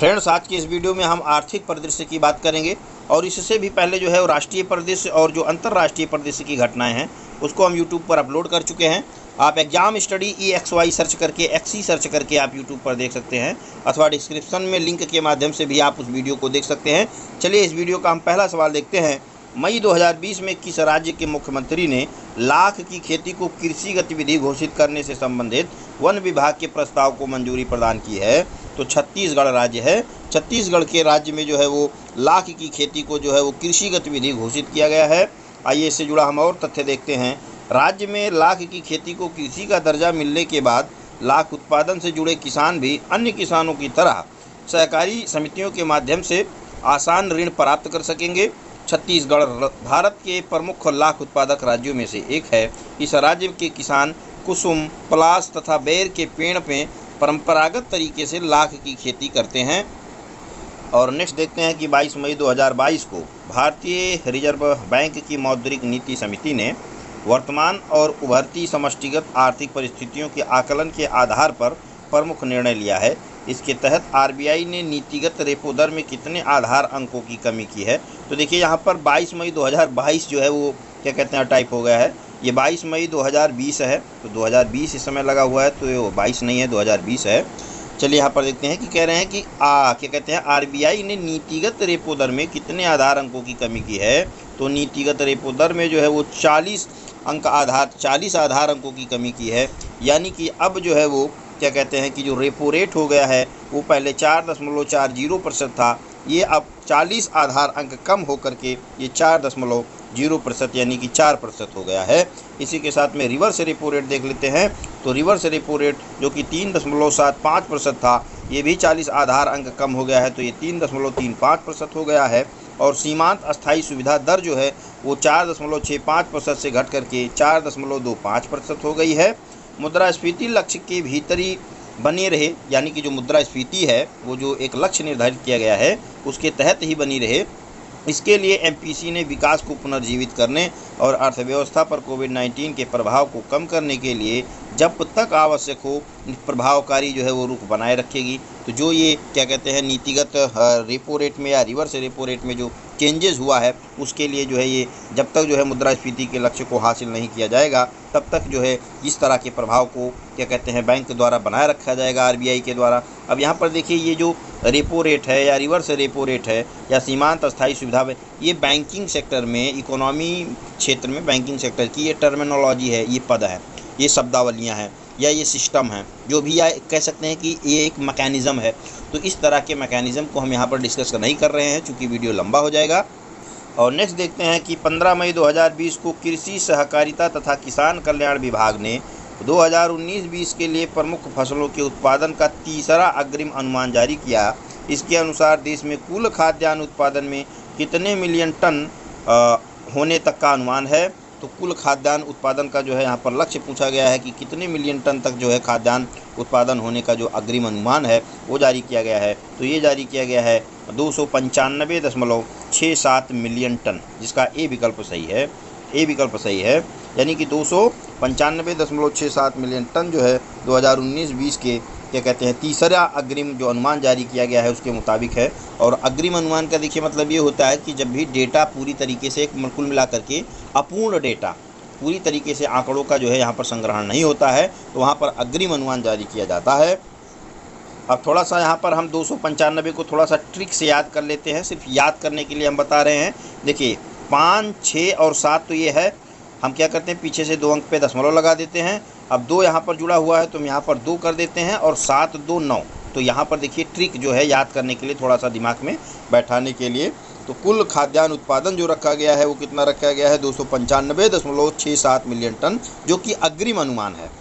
Friends, आज की इस वीडियो में हम आर्थिक परिदृश्य की बात करेंगे और इससे भी पहले जो है वो राष्ट्रीय परिदृश्य और जो अंतर्राष्ट्रीय परिदृश्य की घटनाएं हैं उसको हम यूट्यूब पर अपलोड कर चुके हैं। आप एग्जाम स्टडी EXY सर्च करके XE सर्च करके आप यूट्यूब पर देख सकते हैं, अथवा डिस्क्रिप्शन में लिंक के माध्यम से भी आप उस वीडियो को देख सकते हैं। चलिए इस वीडियो का हम पहला सवाल देखते हैं। मई 2020 में किस राज्य के मुख्यमंत्री ने लाख की खेती को कृषि गतिविधि घोषित करने से संबंधित वन विभाग के प्रस्ताव को मंजूरी प्रदान की है? तो छत्तीसगढ़ राज्य है। छत्तीसगढ़ के राज्य में जो है वो लाख की खेती को जो है वो कृषि गतिविधि घोषित किया गया है। आइए इससे जुड़ा हम और तथ्य देखते हैं। राज्य में लाख की खेती को कृषि का दर्जा मिलने के बाद लाख उत्पादन से जुड़े किसान भी अन्य किसानों की तरह सहकारी समितियों के माध्यम से आसान ऋण प्राप्त कर सकेंगे। छत्तीसगढ़ भारत के प्रमुख लाख उत्पादक राज्यों में से एक है। इस राज्य के किसान कुसुम, पलाश तथा बेर के पेड़ में परंपरागत तरीके से लाख की खेती करते हैं। और नेक्स्ट देखते हैं कि 22 मई 2022 को भारतीय रिजर्व बैंक की मौद्रिक नीति समिति ने वर्तमान और उभरती समष्टिगत आर्थिक परिस्थितियों के आकलन के आधार पर प्रमुख निर्णय लिया है। इसके तहत RBI ने नीतिगत रेपो दर में कितने आधार अंकों की कमी की है? तो देखिए यहाँ पर 22 मई 2022 जो है वो क्या कहते हैं टाइप हो गया है। ये 22 मई 2020 है, तो 2020 इस समय लगा हुआ है, तो ये 22 नहीं है 2020 है। चलिए यहाँ पर देखते हैं कि कह रहे हैं कि क्या कहते हैं RBI ने नीतिगत रेपो दर में कितने आधार अंकों की कमी की है? तो नीतिगत रेपो दर में जो है वो 40 आधार अंकों की कमी की है। यानी कि अब जो है वो क्या कहते हैं कि जो रेपो रेट हो गया है वो पहले 4.40% था, ये अब 40 आधार अंक कम होकर के ये 4.0% यानी कि 4% हो गया है। इसी के साथ में रिवर्स रेपो रेट देख लेते हैं। तो रिवर्स रेपो रेट जो कि 3.75% था, ये भी 40 आधार अंक कम हो गया है, तो ये 3.35% हो गया है। और सीमांत अस्थायी सुविधा दर जो है वो 4.65% से घट करके 4.25% हो गई है। मुद्रास्फीति लक्ष्य के भीतर ही बनी रहे, यानी कि जो मुद्रास्फीति है वो जो एक लक्ष्य निर्धारित किया गया है उसके तहत ही बनी रहे। इसके लिए MPC ने विकास को पुनर्जीवित करने और अर्थव्यवस्था पर कोविड-19 के प्रभाव को कम करने के लिए जब तक आवश्यक हो प्रभावकारी जो है वो रुख बनाए रखेगी। तो जो ये क्या कहते हैं नीतिगत रेपो रेट में या रिवर्स रेपो रेट में जो चेंजेस हुआ है उसके लिए जो है ये जब तक जो है मुद्रास्फीति के लक्ष्य को हासिल नहीं किया जाएगा तब तक जो है इस तरह के प्रभाव को क्या कहते हैं बैंक द्वारा बनाए रखा जाएगा, RBI के द्वारा। अब यहाँ पर देखिए ये जो रेपो रेट है या रिवर्स रेपो रेट है या सीमांत अस्थायी सुविधा में, ये बैंकिंग सेक्टर में, इकोनॉमी क्षेत्र में बैंकिंग सेक्टर की ये टर्मिनोलॉजी है, ये पद है, ये शब्दावलियाँ हैं या ये सिस्टम है, जो भी या कह सकते हैं कि ये एक मैकेनिज़्म है। तो इस तरह के मैकेनिज़्म को हम यहाँ पर डिस्कस नहीं कर रहे हैं चूँकि वीडियो लंबा हो जाएगा। और नेक्स्ट देखते हैं कि 15 मई 2020 को कृषि सहकारिता तथा किसान कल्याण विभाग ने 2019-20 के लिए प्रमुख फसलों के उत्पादन का तीसरा अग्रिम अनुमान जारी किया। इसके अनुसार देश में कुल खाद्यान्न उत्पादन में कितने मिलियन टन होने तक का अनुमान है? तो कुल खाद्यान्न उत्पादन का जो है यहाँ पर लक्ष्य पूछा गया है कि कितने मिलियन टन तक जो है खाद्यान्न उत्पादन होने का जो अग्रिम अनुमान है वो जारी किया गया है। तो ये जारी किया गया है 295.67 मिलियन टन, जिसका ए विकल्प सही है। ए विकल्प सही है, यानी कि 295.67 मिलियन टन जो है 2019-20 के क्या कहते हैं तीसरा अग्रिम जो अनुमान जारी किया गया है उसके मुताबिक है। और अग्रिम अनुमान का देखिए मतलब ये होता है कि जब भी डेटा पूरी तरीके से कुल मिला करके अपूर्ण डेटा पूरी तरीके से आंकड़ों का जो है यहाँ पर संग्रहण नहीं होता है तो वहाँ पर अग्रिम अनुमान जारी किया जाता है। अब थोड़ा सा यहाँ पर हम 295 को थोड़ा सा ट्रिक से याद कर लेते हैं, सिर्फ याद करने के लिए हम बता रहे हैं। देखिए 5, 6 और 7 तो ये है, हम क्या करते हैं पीछे से 2 अंक पे दशमलव लगा देते हैं। अब 2 यहाँ पर जुड़ा हुआ है तो हम यहाँ पर 2 कर देते हैं और 7, 2, 9। तो यहाँ पर देखिए ट्रिक जो है याद करने के लिए थोड़ा सा दिमाग में बैठाने के लिए, तो कुल खाद्यान्न उत्पादन जो रखा गया है वो कितना रखा गया है 295.67 मिलियन टन, जो कि अग्रिम अनुमान है।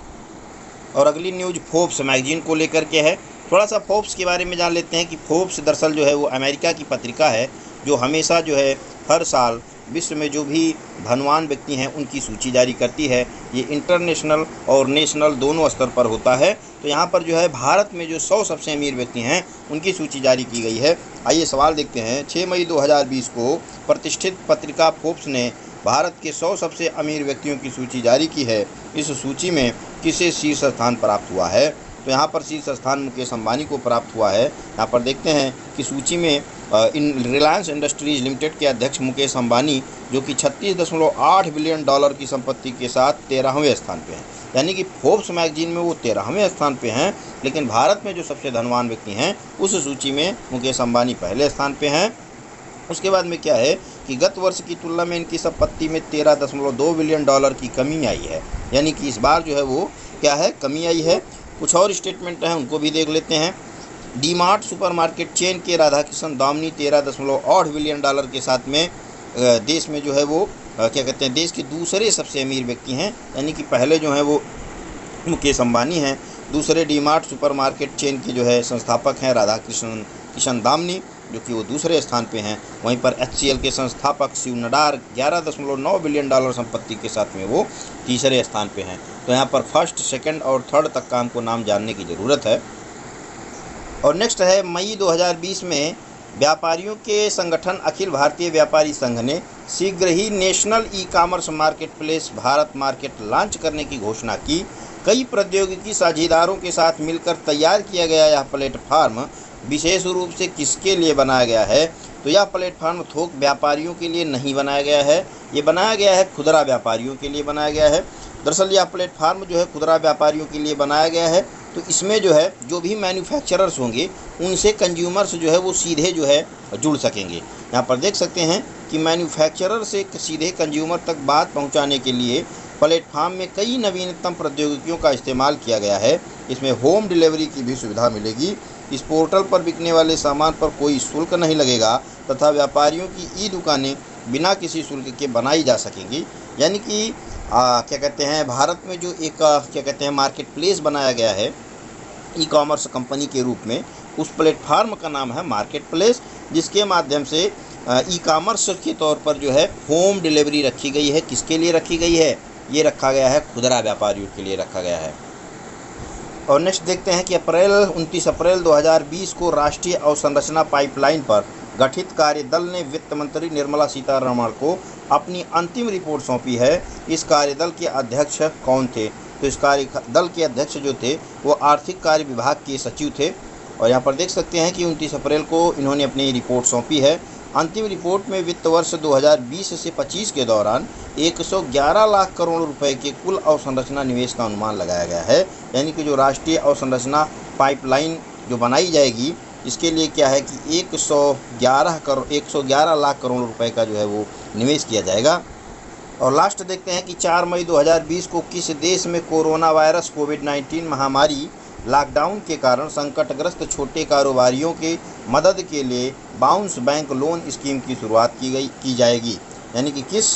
और अगली न्यूज़ फोर्ब्स मैगजीन को लेकर के है। थोड़ा सा फोर्ब्स के बारे में जान लेते हैं कि फोर्ब्स दरअसल जो है वो अमेरिका की पत्रिका है जो हमेशा जो है हर साल विश्व में जो भी धनवान व्यक्ति हैं उनकी सूची जारी करती है। ये इंटरनेशनल और नेशनल दोनों स्तर पर होता है। तो यहाँ पर जो है भारत में जो 100 सबसे अमीर व्यक्ति हैं उनकी सूची जारी की गई है। आइए सवाल देखते हैं। 6 मई 2020 को प्रतिष्ठित पत्रिका फोर्ब्स ने भारत के 100 सबसे अमीर व्यक्तियों की सूची जारी की है। इस सूची में किसे शीर्ष स्थान प्राप्त हुआ है? तो यहाँ पर शीर्ष स्थान मुकेश अंबानी को प्राप्त हुआ है। यहाँ पर देखते हैं कि सूची में इन रिलायंस इंडस्ट्रीज लिमिटेड के अध्यक्ष मुकेश अंबानी, जो कि 36.8 बिलियन डॉलर की संपत्ति के साथ 13वें स्थान पे हैं। यानी कि फोर्ब्स मैगजीन में वो 13वें स्थान पे हैं, लेकिन भारत में जो सबसे धनवान व्यक्ति हैं उस सूची में मुकेश अंबानी पहले स्थान पे हैं। उसके बाद में क्या है कि गत वर्ष की तुलना में इनकी संपत्ति में 13.2 बिलियन डॉलर की कमी आई है। यानी कि इस बार जो है वो क्या है, कमी आई है। कुछ और स्टेटमेंट हैं, उनको भी देख लेते हैं। डीमार्ट सुपरमार्केट चेन के राधाकिशन दामनी 13.8 बिलियन डॉलर के साथ में देश में जो है वो क्या कहते हैं, देश के दूसरे सबसे अमीर व्यक्ति हैं। यानी कि पहले जो है वो मुकेश अंबानी हैं, दूसरे डीमार्ट सुपरमार्केट चेन के जो है संस्थापक हैं राधाकिशन दामनी, जो कि वो दूसरे स्थान पे हैं। वहीं पर HCL के संस्थापक शिव नडार 11.9 बिलियन डॉलर संपत्ति के साथ में वो तीसरे स्थान पे हैं। तो यहाँ पर फर्स्ट, सेकंड और थर्ड तक का हमको नाम जानने की ज़रूरत है। और नेक्स्ट है, मई 2020 में व्यापारियों के संगठन अखिल भारतीय व्यापारी संघ ने शीघ्र ही national e-commerce marketplace Bharat market launch करने की घोषणा की। कई प्रौद्योगिकी साझेदारों के साथ मिलकर तैयार किया गया यह प्लेटफार्म विशेष रूप से किसके लिए बनाया गया है? तो यह प्लेटफार्म थोक व्यापारियों के लिए नहीं बनाया गया है, ये बनाया गया है खुदरा व्यापारियों के लिए बनाया गया है। दरअसल यह प्लेटफार्म जो है खुदरा व्यापारियों के लिए बनाया गया है। तो इसमें जो है जो भी मैन्युफैक्चरर्स होंगे उनसे कंज्यूमर्स जो है वो सीधे जो है जुड़ सकेंगे। यहाँ पर देख सकते हैं कि मैन्युफैक्चरर से सीधे कंज्यूमर तक बात पहुँचाने के लिए प्लेटफार्म में कई नवीनतम प्रौद्योगिकियों का इस्तेमाल किया गया है। इसमें होम डिलीवरी की भी सुविधा मिलेगी। इस पोर्टल पर बिकने वाले सामान पर कोई शुल्क नहीं लगेगा तथा व्यापारियों की ई दुकानें बिना किसी शुल्क के बनाई जा सकेंगी। यानी कि क्या कहते हैं, भारत में जो एक क्या कहते हैं मार्केट प्लेस बनाया गया है ई कॉमर्स कंपनी के रूप में, उस प्लेटफार्म का नाम है मार्केट प्लेस, जिसके माध्यम से ई कॉमर्स के तौर पर जो है होम डिलीवरी रखी गई है। किसके लिए रखी गई है? ये रखा गया है खुदरा व्यापारियों के लिए रखा गया है। और नेक्स्ट देखते हैं कि 29 अप्रैल 2020 को राष्ट्रीय अवसंरचना पाइपलाइन पर गठित कार्यदल ने वित्त मंत्री निर्मला सीतारमण को अपनी अंतिम रिपोर्ट सौंपी है। इस कार्यदल के अध्यक्ष कौन थे? तो इस कार्यदल के अध्यक्ष जो थे वो आर्थिक कार्य विभाग के सचिव थे। और यहाँ पर देख सकते हैं कि 29 अप्रैल को इन्होंने अपनी रिपोर्ट सौंपी है। अंतिम रिपोर्ट में वित्त वर्ष 2020 से 25 के दौरान 111 लाख करोड़ रुपए के कुल अवसंरचना निवेश का अनुमान लगाया गया है। यानी कि जो राष्ट्रीय अवसंरचना पाइपलाइन जो बनाई जाएगी, इसके लिए क्या है कि 111 लाख करोड़ रुपए का जो है वो निवेश किया जाएगा। और लास्ट देखते हैं कि 4 मई 2020 को किस देश में कोरोना वायरस कोविड-19 महामारी लॉकडाउन के कारण संकटग्रस्त छोटे कारोबारियों के मदद के लिए बाउंस बैंक लोन स्कीम की शुरुआत की जाएगी। यानी कि किस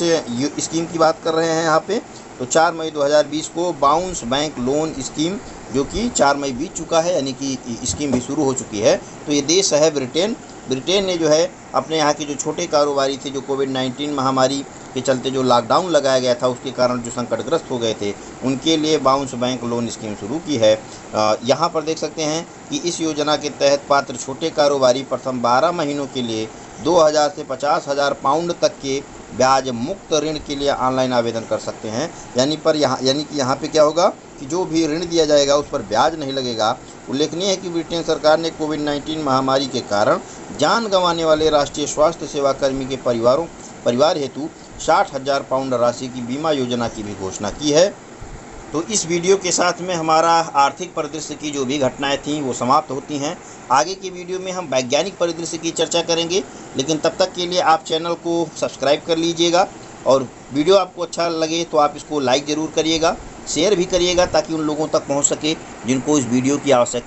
स्कीम की बात कर रहे हैं यहाँ पे? तो 4 मई 2020 को बाउंस बैंक लोन स्कीम, जो कि 4 मई बीत चुका है, यानी कि स्कीम भी शुरू हो चुकी है। तो ये देश है ब्रिटेन। ब्रिटेन ने जो है अपने यहाँ के जो छोटे कारोबारी थे, जो कोविड-19 महामारी के चलते जो लॉकडाउन लगाया गया था उसके कारण जो संकटग्रस्त हो गए थे, उनके लिए बाउंस बैंक लोन स्कीम शुरू की है। यहाँ पर देख सकते हैं कि इस योजना के तहत पात्र छोटे कारोबारी प्रथम 12 महीनों के लिए 2000 से 50,000 पाउंड तक के ब्याज मुक्त ऋण के लिए ऑनलाइन आवेदन कर सकते हैं। यानी कि यहाँ पे क्या होगा कि जो भी ऋण दिया जाएगा उस पर ब्याज नहीं लगेगा। उल्लेखनीय है कि ब्रिटेन सरकार ने कोविड-19 महामारी के कारण जान गंवाने वाले राष्ट्रीय स्वास्थ्य सेवा कर्मी के परिवार हेतु 60,000 पाउंड राशि की बीमा योजना की भी घोषणा की है। तो इस वीडियो के साथ में हमारा आर्थिक परिदृश्य की जो भी घटनाएं थीं वो समाप्त होती हैं। आगे की वीडियो में हम वैज्ञानिक परिदृश्य की चर्चा करेंगे, लेकिन तब तक के लिए आप चैनल को सब्सक्राइब कर लीजिएगा। और वीडियो आपको अच्छा लगे तो आप इसको लाइक ज़रूर करिएगा, शेयर भी करिएगा, ताकि उन लोगों तक पहुंच सके जिनको इस वीडियो की आवश्यकता